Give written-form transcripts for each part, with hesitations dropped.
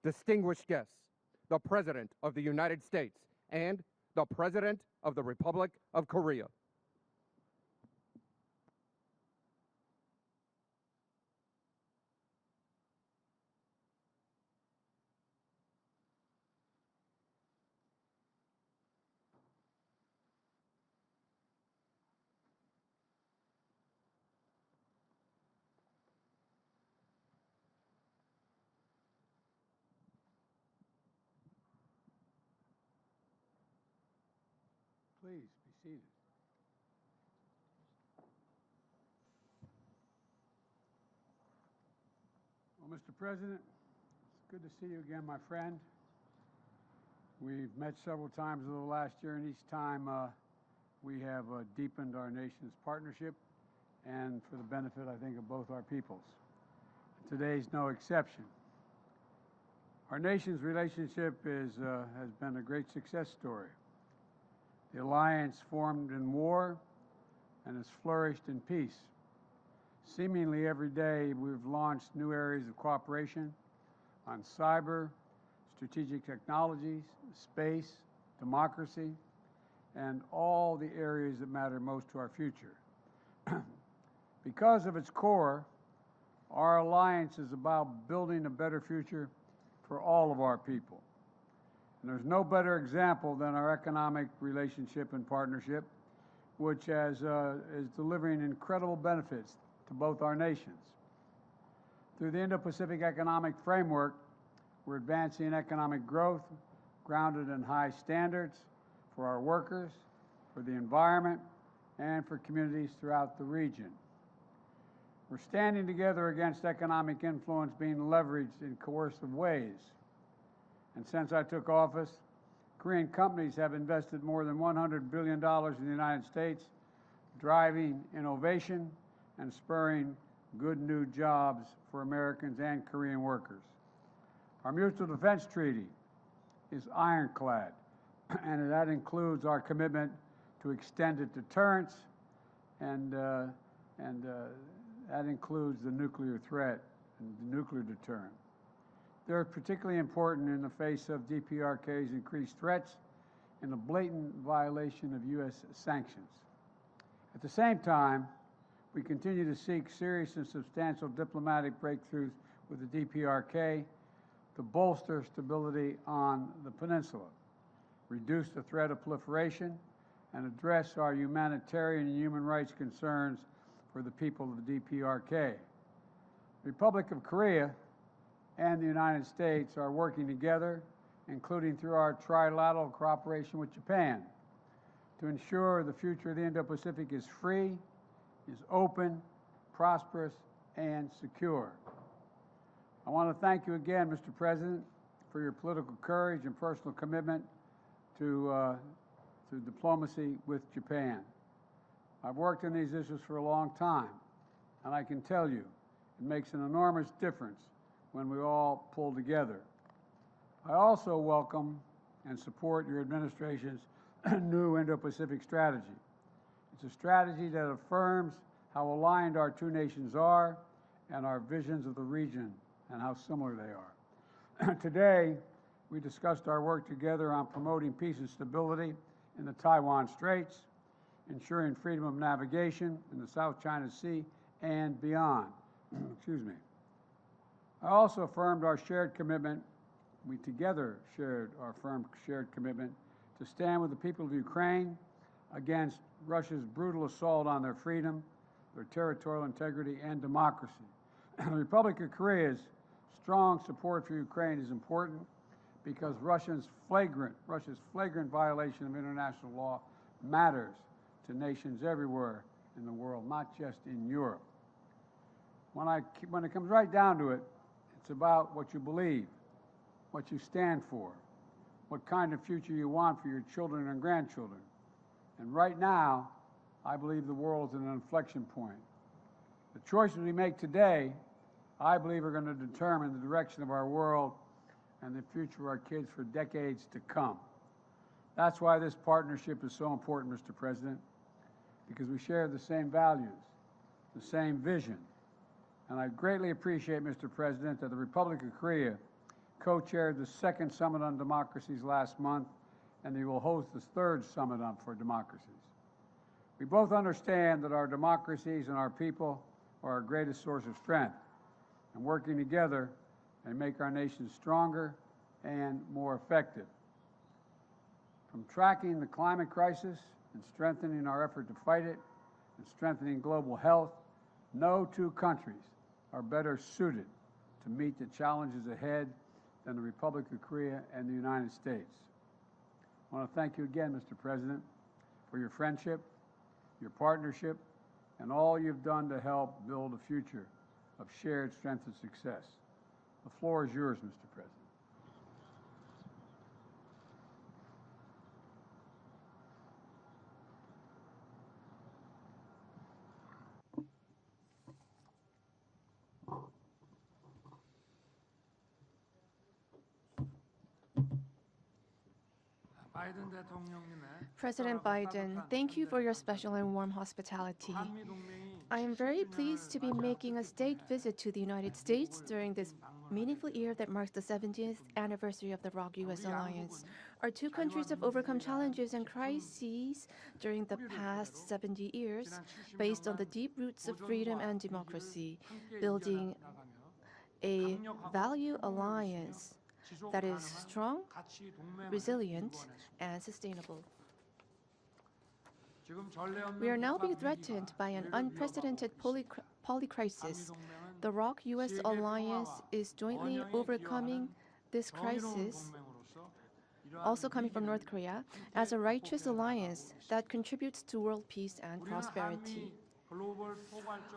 distinguished guests, the President of the United States and the President of the Republic of Korea. Please be seated. Well, Mr. President, it's good to see you again, my friend. We've met several times over the last year, and each time we have deepened our nation's partnership and for the benefit, I think, of both our peoples. Today's no exception. Our nation's relationship has been a great success story. The alliance formed in war and has flourished in peace. Seemingly every day, we've launched new areas of cooperation on cyber, strategic technologies, space, democracy, and all the areas that matter most to our future. Because of its core, our alliance is about building a better future for all of our people. And there's no better example than our economic relationship and partnership, which is delivering incredible benefits to both our nations. Through the Indo-Pacific Economic Framework, we're advancing economic growth grounded in high standards for our workers, for the environment, and for communities throughout the region. We're standing together against economic influence being leveraged in coercive ways. And since I took office, Korean companies have invested more than $100 billion in the United States, driving innovation and spurring good new jobs for Americans and Korean workers. Our mutual defense treaty is ironclad, and that includes our commitment to extended deterrence, and that includes the nuclear threat and the nuclear deterrent. They're particularly important in the face of DPRK's increased threats and a blatant violation of U.S. sanctions. At the same time, we continue to seek serious and substantial diplomatic breakthroughs with the DPRK to bolster stability on the peninsula, reduce the threat of proliferation, and address our humanitarian and human rights concerns for the people of the DPRK. The Republic of Korea and the United States are working together, including through our trilateral cooperation with Japan, to ensure the future of the Indo-Pacific is free, is open, prosperous, and secure. I want to thank you again, Mr. President, for your political courage and personal commitment to diplomacy with Japan. I've worked on these issues for a long time, and I can tell you it makes an enormous difference when we all pull together. I also welcome and support your administration's new Indo-Pacific strategy. It's a strategy that affirms how aligned our two nations are and our visions of the region and how similar they are. Today, we discussed our work together on promoting peace and stability in the Taiwan Straits, ensuring freedom of navigation in the South China Sea and beyond. Excuse me. I also affirmed our shared commitment, we together shared our firm shared commitment to stand with the people of Ukraine against Russia's brutal assault on their freedom, their territorial integrity, and democracy. The Republic of Korea's strong support for Ukraine is important because Russia's flagrant violation of international law matters to nations everywhere in the world, not just in Europe. When it comes right down to it, it's about what you believe, what you stand for, what kind of future you want for your children and grandchildren. And right now, I believe the world's at an inflection point. The choices we make today, I believe, are going to determine the direction of our world and the future of our kids for decades to come. That's why this partnership is so important, Mr. President, because we share the same values, the same vision. And I greatly appreciate, Mr. President, that the Republic of Korea co-chaired the second Summit on Democracies last month, and he will host the third Summit for Democracies. We both understand that our democracies and our people are our greatest source of strength, and working together, they make our nation stronger and more effective. From tracking the climate crisis and strengthening our effort to fight it and strengthening global health, no two countries are better suited to meet the challenges ahead than the Republic of Korea and the United States. I want to thank you again, Mr. President, for your friendship, your partnership, and all you've done to help build a future of shared strength and success. The floor is yours, Mr. President. President Biden, thank you for your special and warm hospitality. I am very pleased to be making a state visit to the United States during this meaningful year that marks the 70th anniversary of the ROK-US alliance. Our two countries have overcome challenges and crises during the past 70 years based on the deep roots of freedom and democracy, building a value alliance that is strong, resilient, and sustainable. We are now being threatened by an unprecedented polycrisis. The ROK-US alliance is jointly overcoming this crisis, also coming from North Korea, as a righteous alliance that contributes to world peace and prosperity.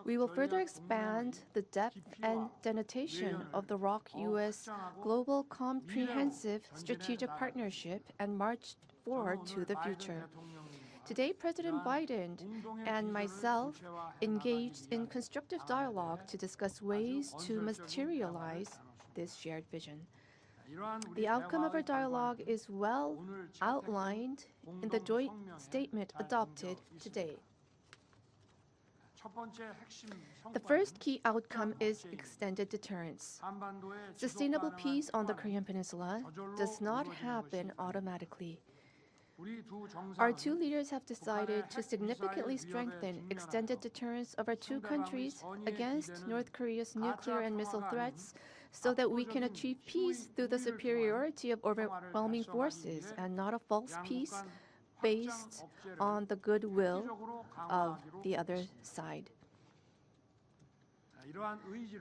We will further expand the depth and denotation of the ROK-US Global Comprehensive Strategic Partnership and march forward to the future. Today, President Biden and myself engaged in constructive dialogue to discuss ways to materialize this shared vision. The outcome of our dialogue is well outlined in the joint statement adopted today. The first key outcome is extended deterrence. Sustainable peace on the Korean Peninsula does not happen automatically. Our two leaders have decided to significantly strengthen extended deterrence of our two countries against North Korea's nuclear and missile threats so that we can achieve peace through the superiority of overwhelming forces and not a false peace based on the goodwill of the other side.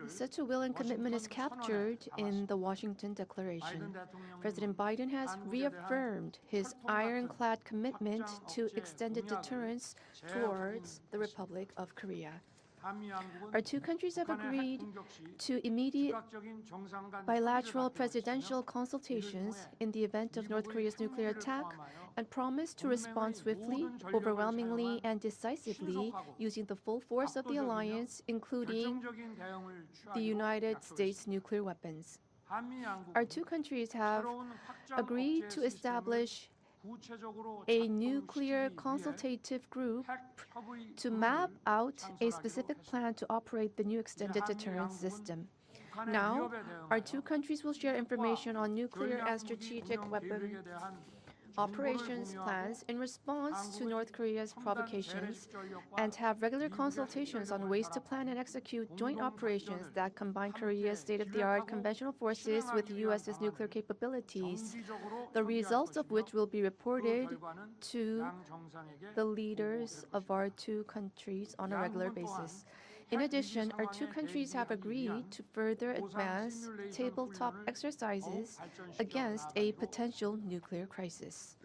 Such a will and commitment is captured in the Washington Declaration. President Biden has reaffirmed his ironclad commitment to extended deterrence towards the Republic of Korea. Our two countries have agreed to immediate bilateral presidential consultations in the event of North Korea's nuclear attack and promise to respond swiftly, overwhelmingly, and decisively using the full force of the alliance, including the United States nuclear weapons. Our two countries have agreed to establish a nuclear consultative group to map out a specific plan to operate the new extended deterrence system. Now, our two countries will share information on nuclear and strategic weapon operations plans in response to North Korea's provocations and have regular consultations on ways to plan and execute joint operations that combine Korea's state-of-the-art conventional forces with the U.S.'s nuclear capabilities, the results of which will be reported to the leaders of our two countries on a regular basis. In addition, our two countries have agreed to further advance tabletop exercises against a potential nuclear crisis.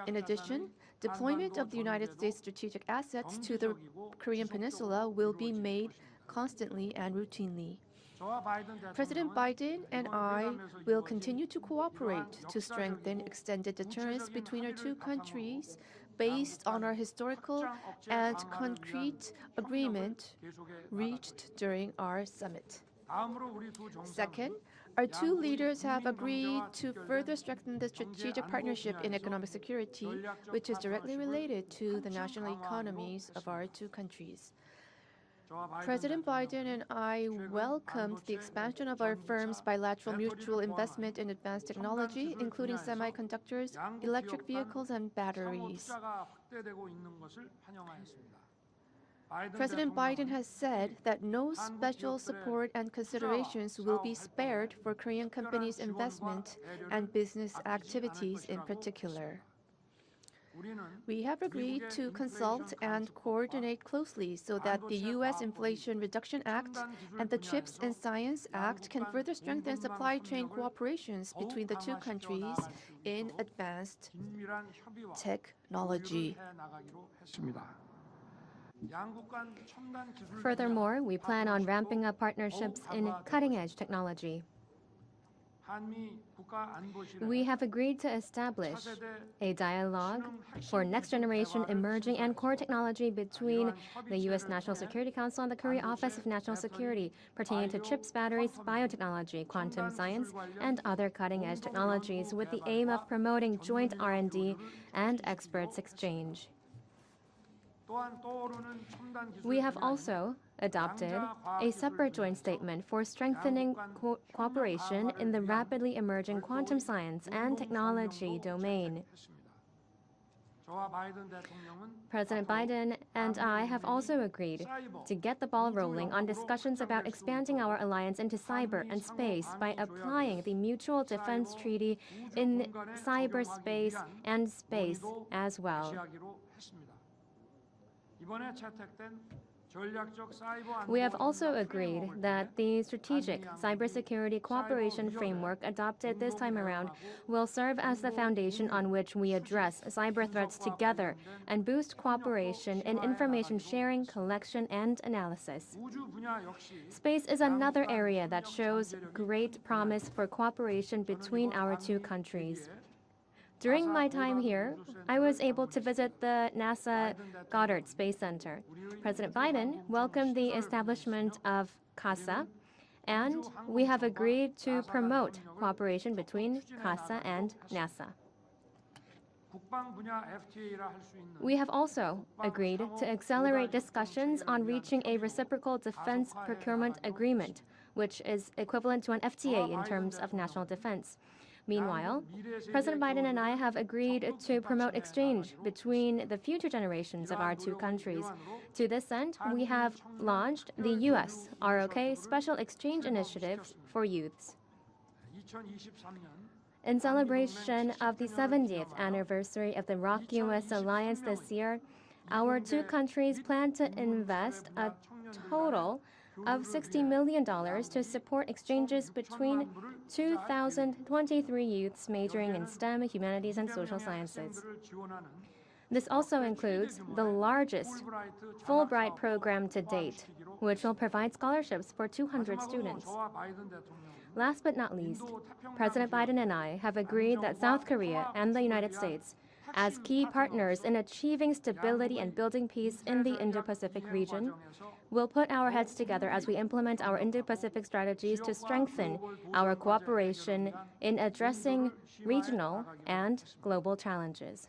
In addition, deployment of the United States strategic assets to the Korean Peninsula will be made constantly and routinely. President Biden and I will continue to cooperate to strengthen extended deterrence between our two countries based on our historical and concrete agreement reached during our summit. Second, our two leaders have agreed to further strengthen the strategic partnership in economic security, which is directly related to the national economies of our two countries. President Biden and I welcomed the expansion of our firm's bilateral mutual investment in advanced technology, including semiconductors, electric vehicles, and batteries. President Biden has said that no special support and considerations will be spared for Korean companies' investment and business activities in particular. We have agreed to consult and coordinate closely so that the U.S. Inflation Reduction Act and the CHIPS and Science Act can further strengthen supply chain cooperations between the two countries in advanced technology. Furthermore, we plan on ramping up partnerships in cutting-edge technology. We have agreed to establish a dialogue for next-generation emerging and core technology between the U.S. National Security Council and the Korea Office of National Security pertaining to chips, batteries, biotechnology, quantum science, and other cutting-edge technologies with the aim of promoting joint R&D and experts exchange. We have also adopted a separate joint statement for strengthening cooperation in the rapidly emerging quantum science and technology domain. President Biden and I have also agreed to get the ball rolling on discussions about expanding our alliance into cyber and space by applying the Mutual Defense Treaty in cyberspace and space as well. We have also agreed that the strategic cybersecurity cooperation framework adopted this time around will serve as the foundation on which we address cyber threats together and boost cooperation in information sharing, collection, and analysis. Space is another area that shows great promise for cooperation between our two countries. During my time here, I was able to visit the NASA Goddard Space Center. President Biden welcomed the establishment of CASA, and we have agreed to promote cooperation between CASA and NASA. We have also agreed to accelerate discussions on reaching a reciprocal defense procurement agreement, which is equivalent to an FTA in terms of national defense. Meanwhile, President Biden and I have agreed to promote exchange between the future generations of our two countries. To this end, we have launched the U.S. ROK Special Exchange Initiative for Youths. In celebration of the 70th anniversary of the ROK-U.S. alliance this year, our two countries plan to invest a total of $60 million to support exchanges between 2,023 youths majoring in STEM, humanities, and social sciences. This also includes the largest Fulbright program to date, which will provide scholarships for 200 students. Last but not least, President Biden and I have agreed that South Korea and the United States, as key partners in achieving stability and building peace in the Indo-Pacific region, will put our heads together as we implement our Indo-Pacific strategies to strengthen our cooperation in addressing regional and global challenges.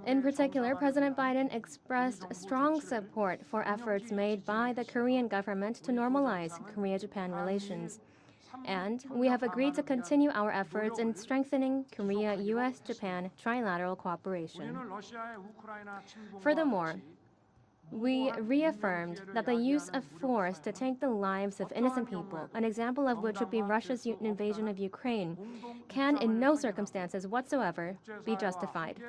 In particular, President Biden expressed strong support for efforts made by the Korean government to normalize Korea-Japan relations. And we have agreed to continue our efforts in strengthening Korea-U.S.-Japan trilateral cooperation. Furthermore, we reaffirmed that the use of force to take the lives of innocent people, an example of which would be Russia's invasion of Ukraine, can in no circumstances whatsoever be justified.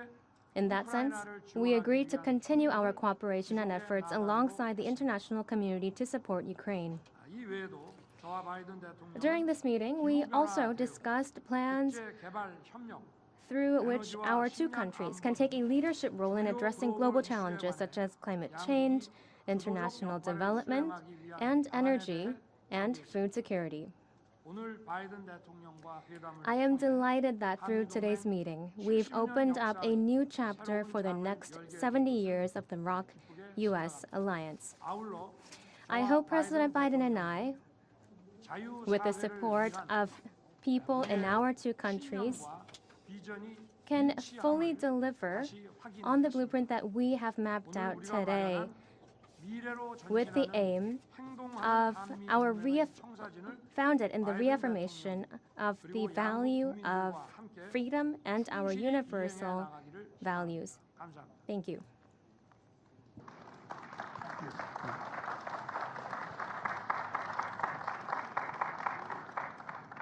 In that sense, we agreed to continue our cooperation and efforts alongside the international community to support Ukraine. During this meeting, we also discussed plans through which our two countries can take a leadership role in addressing global challenges such as climate change, international development, and energy and food security. I am delighted that through today's meeting, we've opened up a new chapter for the next 70 years of the ROK-U.S. alliance. I hope President Biden and I, with the support of people in our two countries, can fully deliver on the blueprint that we have mapped out today with the aim of founded in the reaffirmation of the value of freedom and our universal values. Thank you.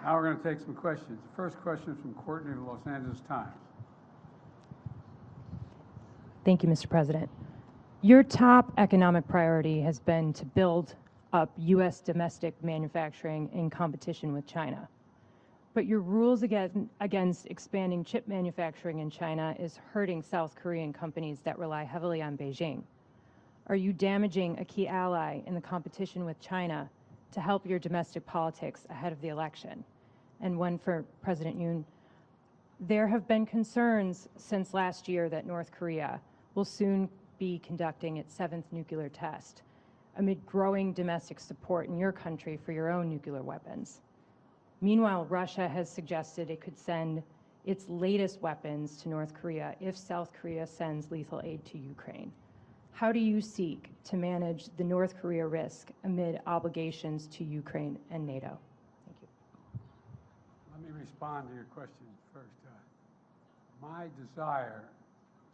Now we're going to take some questions. The first question is from Courtney of the Los Angeles Times. Thank you, Mr. President. Your top economic priority has been to build up U.S. domestic manufacturing in competition with China. But your rules against expanding chip manufacturing in China is hurting South Korean companies that rely heavily on Beijing. Are you damaging a key ally in the competition with China to help your domestic politics ahead of the election? And one for President Yoon. There have been concerns since last year that North Korea will soon be conducting its 7th nuclear test amid growing domestic support in your country for your own nuclear weapons. Meanwhile, Russia has suggested it could send its latest weapons to North Korea if South Korea sends lethal aid to Ukraine. How do you seek to manage the North Korea risk amid obligations to Ukraine and NATO? Thank you. Let me respond to your question first. My desire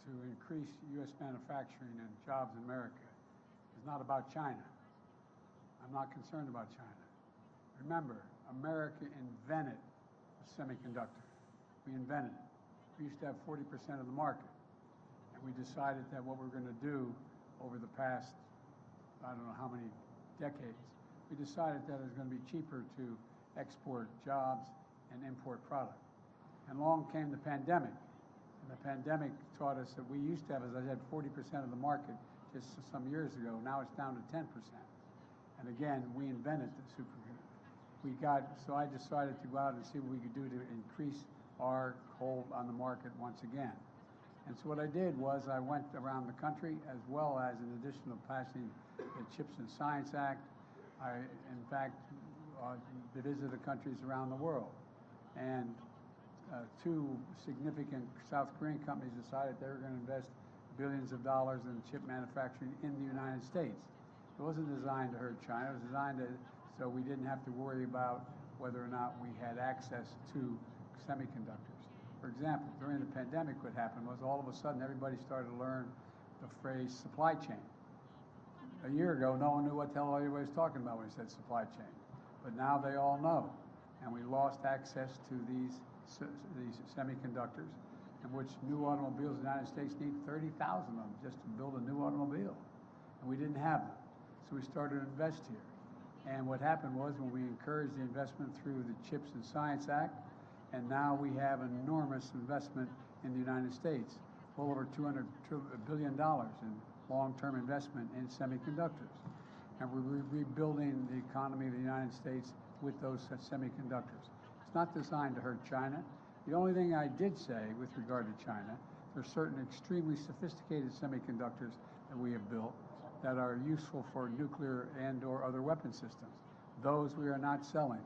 to increase U.S. manufacturing and jobs in America is not about China. I'm not concerned about China. Remember, America invented the semiconductor. We invented it. We used to have 40% of the market. And we decided that what we're going to do over the past, I don't know how many decades, we decided that it was going to be cheaper to export jobs and import product. And along came the pandemic. And the pandemic taught us that we used to have, as I said, 40% of the market just some years ago. Now it's down to 10%. And again, we invented the supercomputer. So I decided to go out and see what we could do to increase our hold on the market once again. And so what I did was I went around the country, as well as in addition to passing the Chips and Science Act, I, in fact, visited countries around the world. And two significant South Korean companies decided they were going to invest billions of dollars in chip manufacturing in the United States. It wasn't designed to hurt China. It was designed so we didn't have to worry about whether or not we had access to semiconductors. For example, during the pandemic, what happened was all of a sudden everybody started to learn the phrase supply chain. A year ago, no one knew what the hell everybody was talking about when he said supply chain. But now they all know. And we lost access to these semiconductors, in which new automobiles in the United States need 30,000 of them just to build a new automobile. And we didn't have them. So we started to invest here. And what happened was when we encouraged the investment through the Chips and Science Act, and now we have enormous investment in the United States, well over $200 billion in long-term investment in semiconductors. And we're rebuilding the economy of the United States with those semiconductors. It's not designed to hurt China. The only thing I did say with regard to China, there are certain extremely sophisticated semiconductors that we have built that are useful for nuclear and or other weapon systems. Those we are not selling,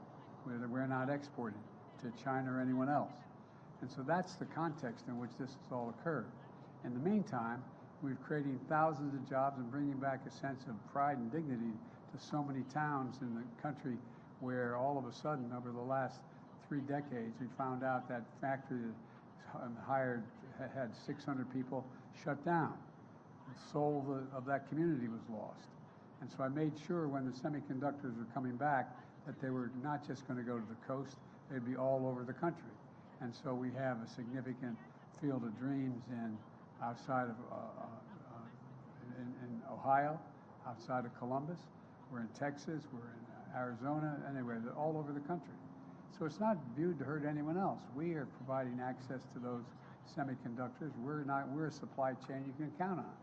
we're not exporting to China or anyone else. And so that's the context in which this has all occurred. In the meantime, we're creating thousands of jobs and bringing back a sense of pride and dignity to so many towns in the country where all of a sudden, over the last 3 decades, we found out that factory that had 600 people shut down. The soul of that community was lost. And so I made sure when the semiconductors were coming back that they were not just going to go to the coast, they'd be all over the country. And so we have a significant field of dreams outside of in Ohio, outside of Columbus. We're in Texas, we're in Arizona, anywhere, they're all over the country. So it's not viewed to hurt anyone else. We are providing access to those semiconductors. We're a supply chain you can count on.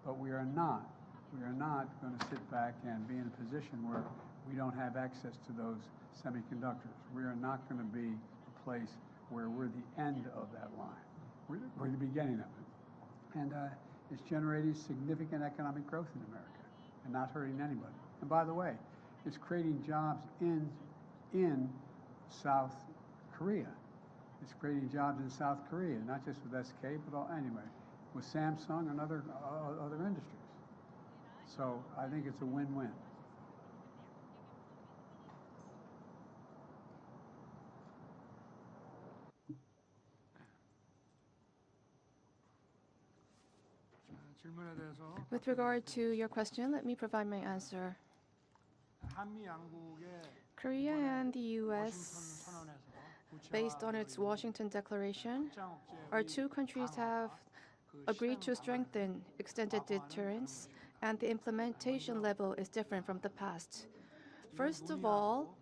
But we are not going to sit back and be in a position where we don't have access to those semiconductors. We are not going to be a place where we're the end of that line. We're the beginning of it. And it's generating significant economic growth in America and not hurting anybody. And by the way, it's creating jobs in South Korea. It's creating jobs in South Korea, not just with SK, but anyway, with Samsung and other industries. So I think it's a win-win. 질문에 대해서 With regard to your question, let me provide my answer. 한미 양국의 Korea and the 워싱턴 U.S., 선언에서 based on its Washington Declaration, our two countries have agreed to strengthen extended deterrence, and the implementation level is different from the past. First of all,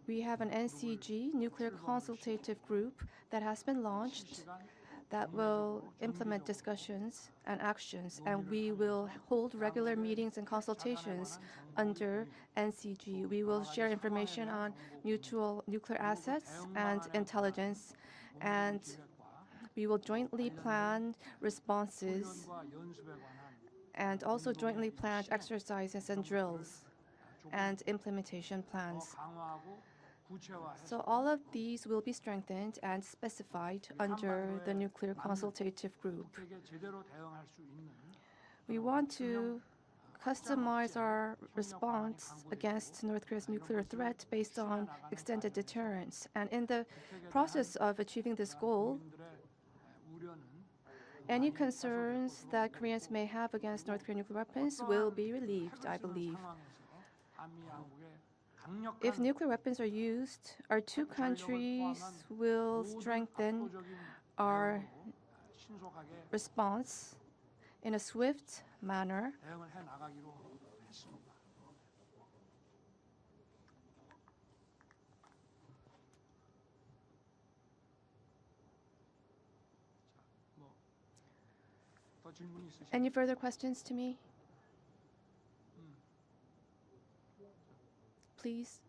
we have an NCG, Nuclear Consultative Group, that has been launched that will implement discussions and actions, and we will hold regular meetings and consultations under NCG. We will share information on mutual nuclear assets and intelligence, and we will jointly plan responses and also jointly plan exercises and drills and implementation plans. So all of these will be strengthened and specified under the Nuclear Consultative Group. We want to customize our response against North Korea's nuclear threat based on extended deterrence. And in the process of achieving this goal, any concerns that Koreans may have against North Korean nuclear weapons will be relieved, I believe. If nuclear weapons are used, our two countries will strengthen our response in a swift manner. Any further questions to me? Please.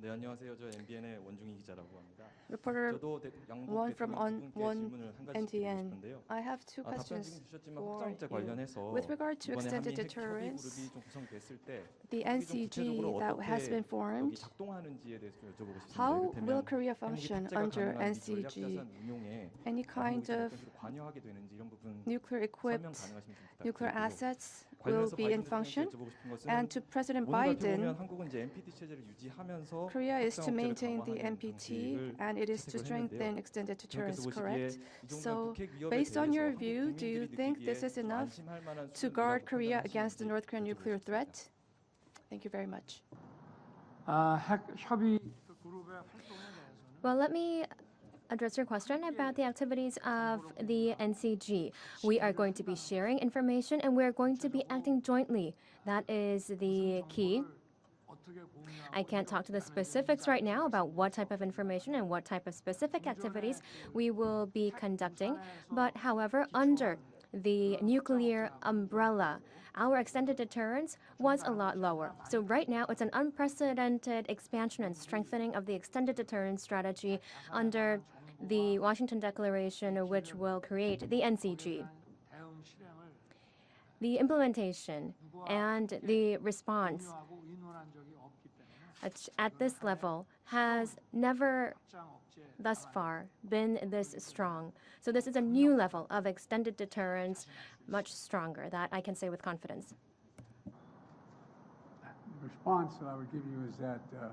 네, 안녕하세요. 저 MBN의 원중희 기자라고 합니다. Reporter 저도 양국 Won from 대통령 두 분께 Won 질문을 한 가지 드리고 NTN. 싶은데요. I have two 답변 questions 지금 주셨지만 for 확장제 you. 관련해서 With regard to 이번에 extended 한미 핵 협의 deterrence, 그룹이 좀 구성됐을 때 the 한국이 좀 구체적으로 NCG that has 어떻게 been 여기 formed, 작동하는지에 대해서 좀 여쭤보고 싶습니다. how will 이를테면 Korea 핵무기 function 탑재가 under 가능한 이 NCG? 전략자산 운용에 Any kind 한국이 좀 of 어떤 식으로 관여하게 되는지 이런 부분 nuclear 설명 equipped 가능하시면 좀 nuclear 부탁드리고요. assets will 관련해서 be in 바이든 function. 대통령께 여쭤보고 싶은 것은 And to President 오늘 발표 Biden, 보면 한국은 이제 NPT 체제를 유지하면서 Korea is to 확장 억제를 maintain the 강화하는 NPT 방식을 and it is to 채택을 strengthen 했는데요. extended deterrence, 대통령께서 correct? 보시기에 이 정도면 So, 북핵 위협에 based on your 대해서 view, 한국 do you 국민들이 think this 느끼기에 is enough 안심할 만한 to guard 수준이라고 Korea against the 판단하시는지 North Korean 여쭤보고 nuclear 싶습니다. threat? Thank you very much. 핵 협의 그룹의 활동에 대해서는 Well, let me address your question about the activities of the NCG. We are going to be sharing information and we are going to be acting jointly. That is the key. 어떻게 공유하고 I can't talk to the specifics right now about what type of information and what type of specific activities we will be conducting. But however, under the nuclear umbrella, our extended deterrence was a lot lower. So right now, it's an unprecedented expansion and strengthening of the extended deterrence strategy under the Washington Declaration, which will create the NCG. 대응 실행을 The implementation and the response 공유하고 의논한 적이 없기 때문에 at this level has never 확장 억제 thus far been this strong. So this is a new level of extended deterrence, much stronger, that I can say with confidence. The response that I would give you is that the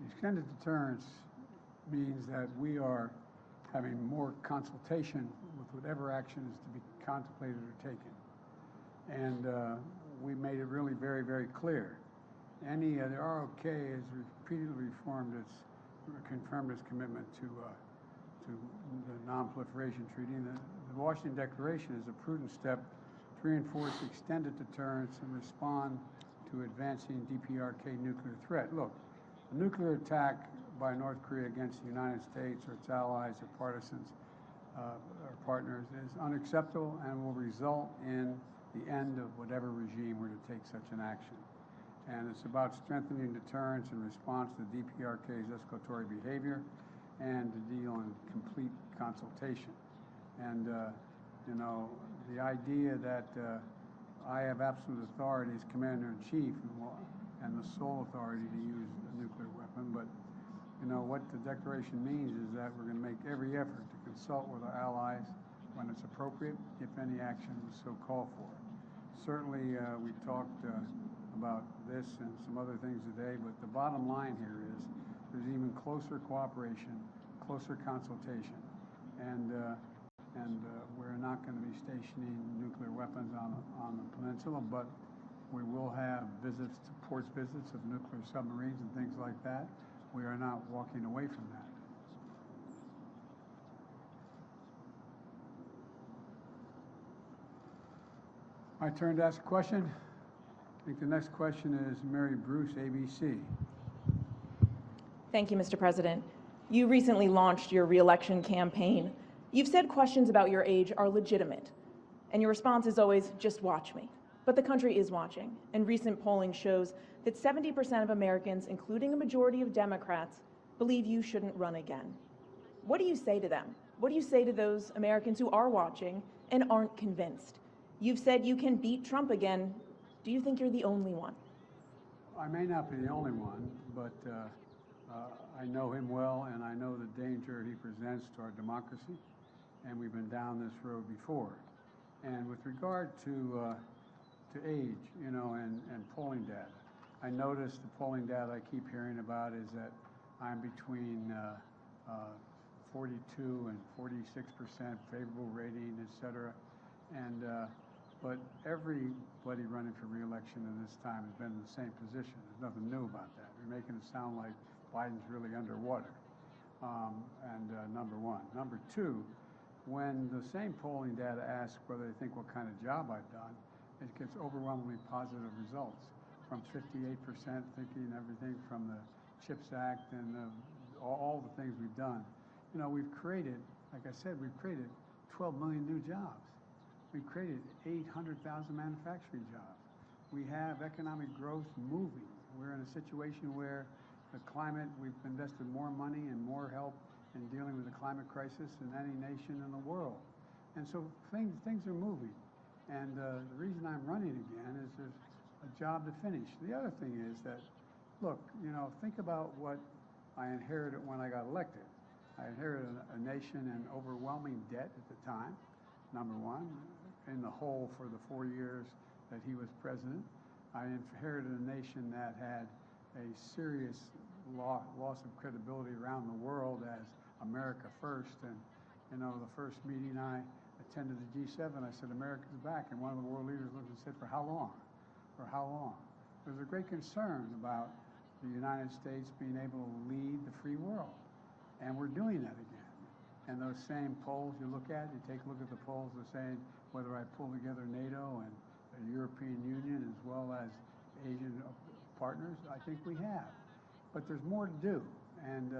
extended deterrence means that we are having more consultation with whatever action is to be contemplated or taken. And we made it really very, very clear. The ROK has repeatedly confirmed its commitment to the Non-Proliferation Treaty. And the Washington Declaration is a prudent step to reinforce extended deterrence and respond to advancing DPRK nuclear threat. Look, a nuclear attack by North Korea against the United States or its allies or partisans or partners is unacceptable and will result in the end of whatever regime were to take such an action. And it's about strengthening deterrence in response to DPRK's escalatory behavior and to deal in complete consultation. And, you know, the idea that I have absolute authority as Commander-in-Chief and the sole authority to use a nuclear weapon, but You know, what the declaration means is that we're going to make every effort to consult with our allies when it's appropriate, if any action was so called for. Certainly, we talked about this and some other things today, but the bottom line here is there's even closer cooperation, closer consultation, and we're not going to be stationing nuclear weapons on the peninsula, but we will have visits to ports visits of nuclear submarines and things like that. We are not walking away from that. My turn to ask a question. I think the next question is Mary Bruce, ABC. Thank you, Mr. President. You recently launched your re-election campaign. You've said questions about your age are legitimate, and your response is always, just watch me. But the country is watching, and recent polling shows that 70% of Americans, including a majority of Democrats, believe you shouldn't run again. What do you say to them? What do you say to those Americans who are watching and aren't convinced? You've said you can beat Trump again. Do you think you're the only one? I may not be the only one, but I know him well, and I know the danger he presents to our democracy, and we've been down this road before. And with regard to age, you know, and polling data, I noticed the polling data I keep hearing about is that I'm between 42 and 46% favorable rating, et cetera. And but everybody running for re-election in this time has been in the same position. There's nothing new about that. You're making it sound like Biden's really underwater. Number one. Number two, when the same polling data asks whether they think what kind of job I've done, it gets overwhelmingly positive results. From 58% thinking everything from the CHIPS Act and all the things we've done. You know, we've created, like I said, we've created 12 million new jobs. We've created 800,000 manufacturing jobs. We have economic growth moving. We're in a situation where the climate, we've invested more money and more help in dealing with the climate crisis than any nation in the world. And so things are moving. And the reason I'm running again is there's a job to finish. The other thing is that, look, you know, think about what I inherited when I got elected. I inherited a nation in overwhelming debt at the time, number one, in the hole for the 4 years that he was president. I inherited a nation that had a serious loss of credibility around the world as America first. And, you know, the first meeting I attended the G7, I said, America's back. And one of the world leaders looked and said, for how long? For how long? There's a great concern about the United States being able to lead the free world. And we're doing that again. And those same polls you look at, you take a look at the polls that are saying whether I pull together NATO and the European Union as well as Asian partners, I think we have. But there's more to do. And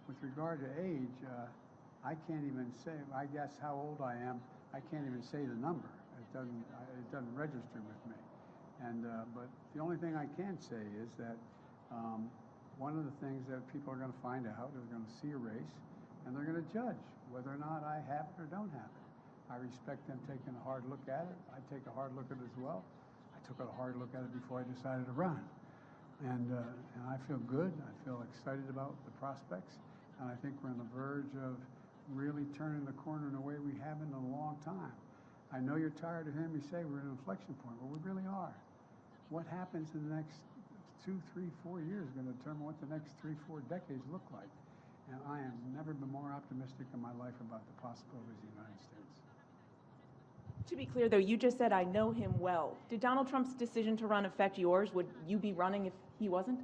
with regard to age, I can't even say, I guess how old I am, I can't even say the number. It doesn't register with me. And but the only thing I can say is that one of the things that people are going to find out is they're going to see a race and they're going to judge whether or not I have it or don't have it. I respect them taking a hard look at it. I take a hard look at it as well. I took a hard look at it before I decided to run. And I feel good. I feel excited about the prospects. And I think we're on the verge of really turning the corner in a way we haven't in a long time. I know you're tired of hearing me say we're at an inflection point. Well, we really are. What happens in the next 2, 3, 4 years is going to determine what the next 3, 4 decades look like. And I have never been more optimistic in my life about the possibilities of the United States. To be clear, though, you just said, I know him well. Did Donald Trump's decision to run affect yours? Would you be running if he wasn't?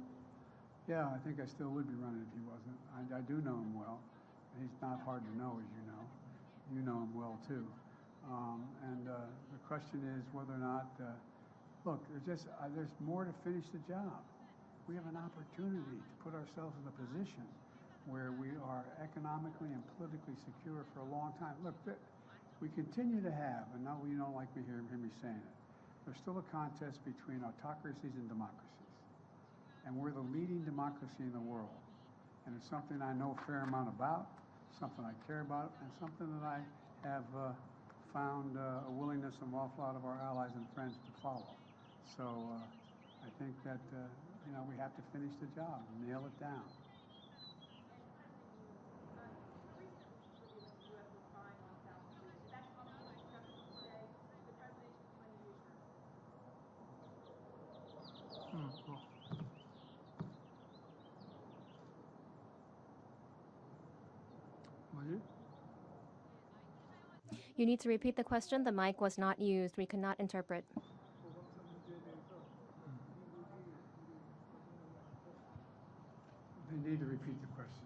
Yeah, I think I still would be running if he wasn't. I do know him well. He's not hard to know, as you know. You know him well, too. The question is whether or not, look, there's more to finish the job. We have an opportunity to put ourselves in a position where we are economically and politically secure for a long time. Look, we continue to have, and now you don't like me hear me saying it, there's still a contest between autocracies and democracies. And we're the leading democracy in the world. And it's something I know a fair amount about, something I care about, and something that I have found a willingness of an awful lot of our allies and friends to follow. So I think that, you know, we have to finish the job, nail it down. You need to repeat the question. The mic was not used. We could not interpret. They need to repeat the question.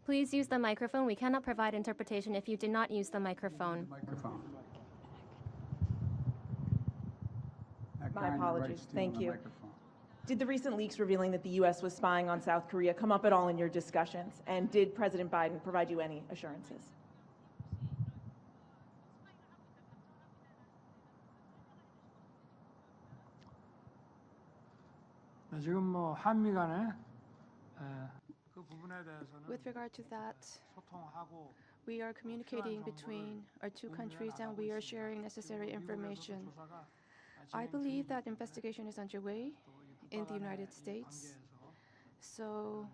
Please use the microphone. We cannot provide interpretation if you did not use the microphone. Microphone. My apologies. Thank you. Did the recent leaks revealing that the U.S. was spying on South Korea come up at all in your discussions? And did President Biden provide you any assurances? 지금 뭐 한미 간에 그 부분에 대해서는 With regard to that, 소통하고 we are communicating between our two countries and we are sharing necessary information. I believe that investigation is underway in the United States. So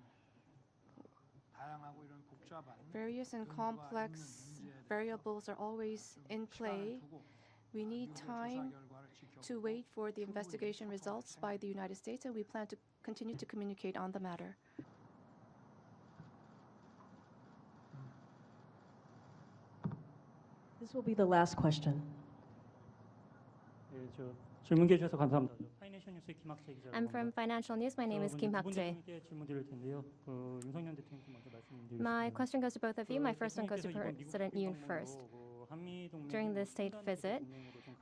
다양하고 이런 복잡한 various and complex variables are always in play. We need time to wait for the investigation results by the United States, and we plan to continue to communicate on the matter. This will be the last question. 질문 주셔서 감사합니다. 파이낸셜 뉴스의 김학재 기자입니다. I'm from Financial News. My name is Kim Hak-jae. 질문 드릴 텐데요. 윤석열 대통령께 먼저 말씀드리겠습니다. My question goes to both of you. My first one goes to President Yoon first. During the state visit,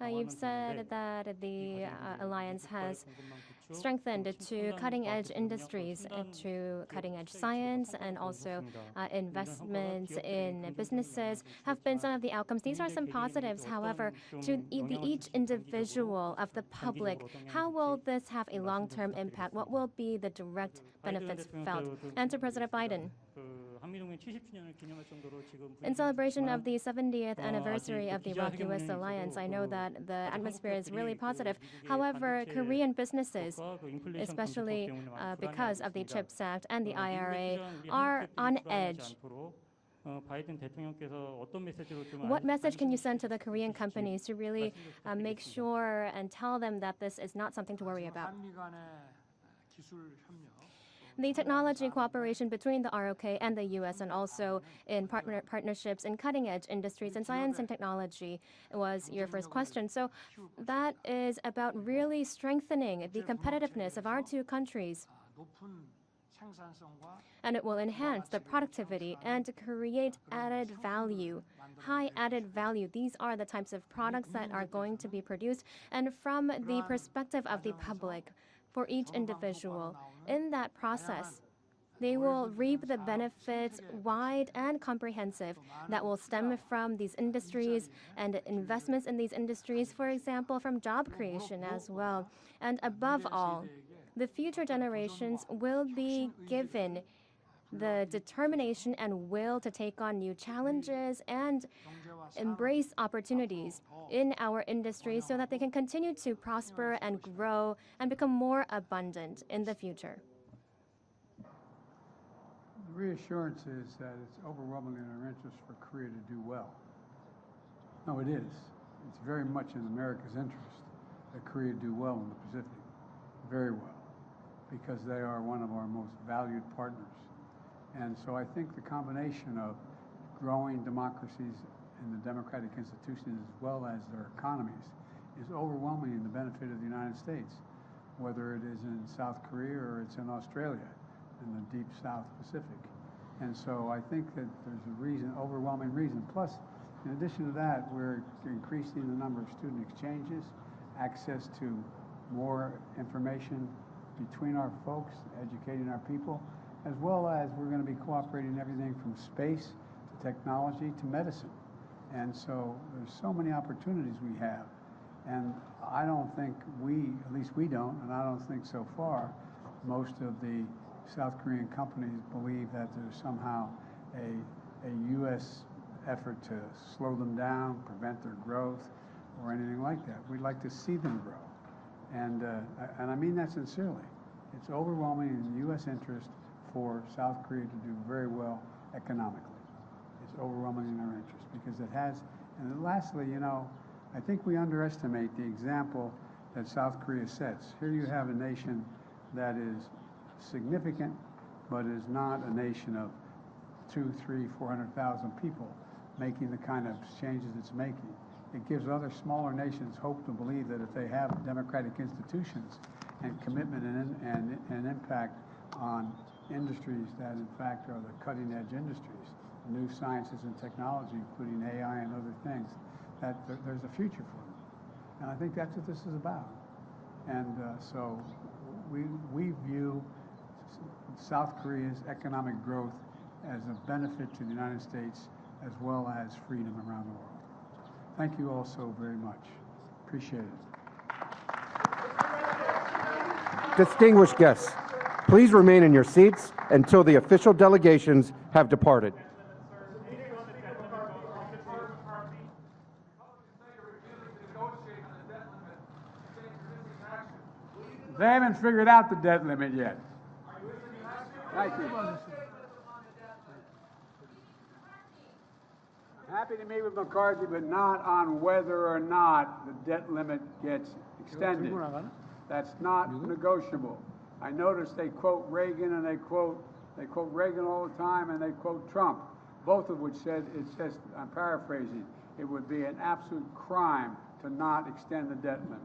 you've said that the alliance has strengthened to cutting-edge industries, to cutting-edge science, and also investments in businesses have been some of the outcomes. These are some positives. However, to each individual of the public, how will this have a long-term impact? What will be the direct benefits felt? And to President Biden. In celebration of the 70th anniversary of the Iraq-US alliance, I know that the atmosphere is really positive. However, Korean businesses, especially because of the CHIPS Act and the IRA, are on edge. What message can you send to the Korean companies to really make sure and tell them that this is not something to worry about? The technology cooperation between the ROK and the U.S. and also in partnerships in cutting-edge industries and science and technology was your first question. So that is about really strengthening the competitiveness of our two countries. And it will enhance the productivity and create added value, high added value. These are the types of products that are going to be produced. And from the perspective of the public, for each individual, in that process, they will reap the benefits wide and comprehensive that will stem from these industries and investments in these industries, for example, from job creation as well. And above all, the future generations will be given the determination and will to take on new challenges and embrace opportunities in our industry so that they can continue to prosper and grow and become more abundant in the future. The reassurance is that it's overwhelmingly in our interest for Korea to do well. No, it is. It's very much in America's interest that Korea do well in the Pacific, very well, because they are one of our most valued partners. And so I think the combination of growing democracies in the democratic institutions as well as their economies is overwhelming in the benefit of the United States, whether it is in South Korea or it's in Australia, in the deep South Pacific. And so I think that there's a reason, overwhelming reason. Plus, in addition to that, we're increasing the number of student exchanges, access to more information between our folks, educating our people, as well as we're going to be cooperating everything from space to technology to medicine. And so there's so many opportunities we have. And I don't think at least we don't, and I don't think so far, most of the South Korean companies believe that there's somehow a U.S. effort to slow them down, prevent their growth, or anything like that. We'd like to see them grow. And I mean that sincerely. It's overwhelming in the U.S. interest for South Korea to do very well economically. It's overwhelming in our interest because it has, and then lastly, I think we underestimate the example that South Korea sets. Here you have a nation that is significant, but is not a nation of 2, 3, 400,000 people making the kind of changes it's making. It gives other smaller nations hope to believe that if they have democratic institutions and commitment and impact on industries that in fact are the cutting edge industries, new sciences and technology, including AI and other things, that there's a future for them. And I think that's what this is about. And so we view South Korea's economic growth as a benefit to the United States as well as freedom around the world. Thank you all so very much. Appreciate it. Distinguished guests, please remain in your seats until the official delegations have departed. They haven't figured out the debt limit yet. Thank you. I'm happy to meet with McCarthy, but not on whether or not the debt limit gets extended. That's not negotiable. I noticed they quote Reagan and they quote Reagan all the time and they quote Trump, both of which said, it's just, I'm paraphrasing, it would be an absolute crime to not extend the debt limit.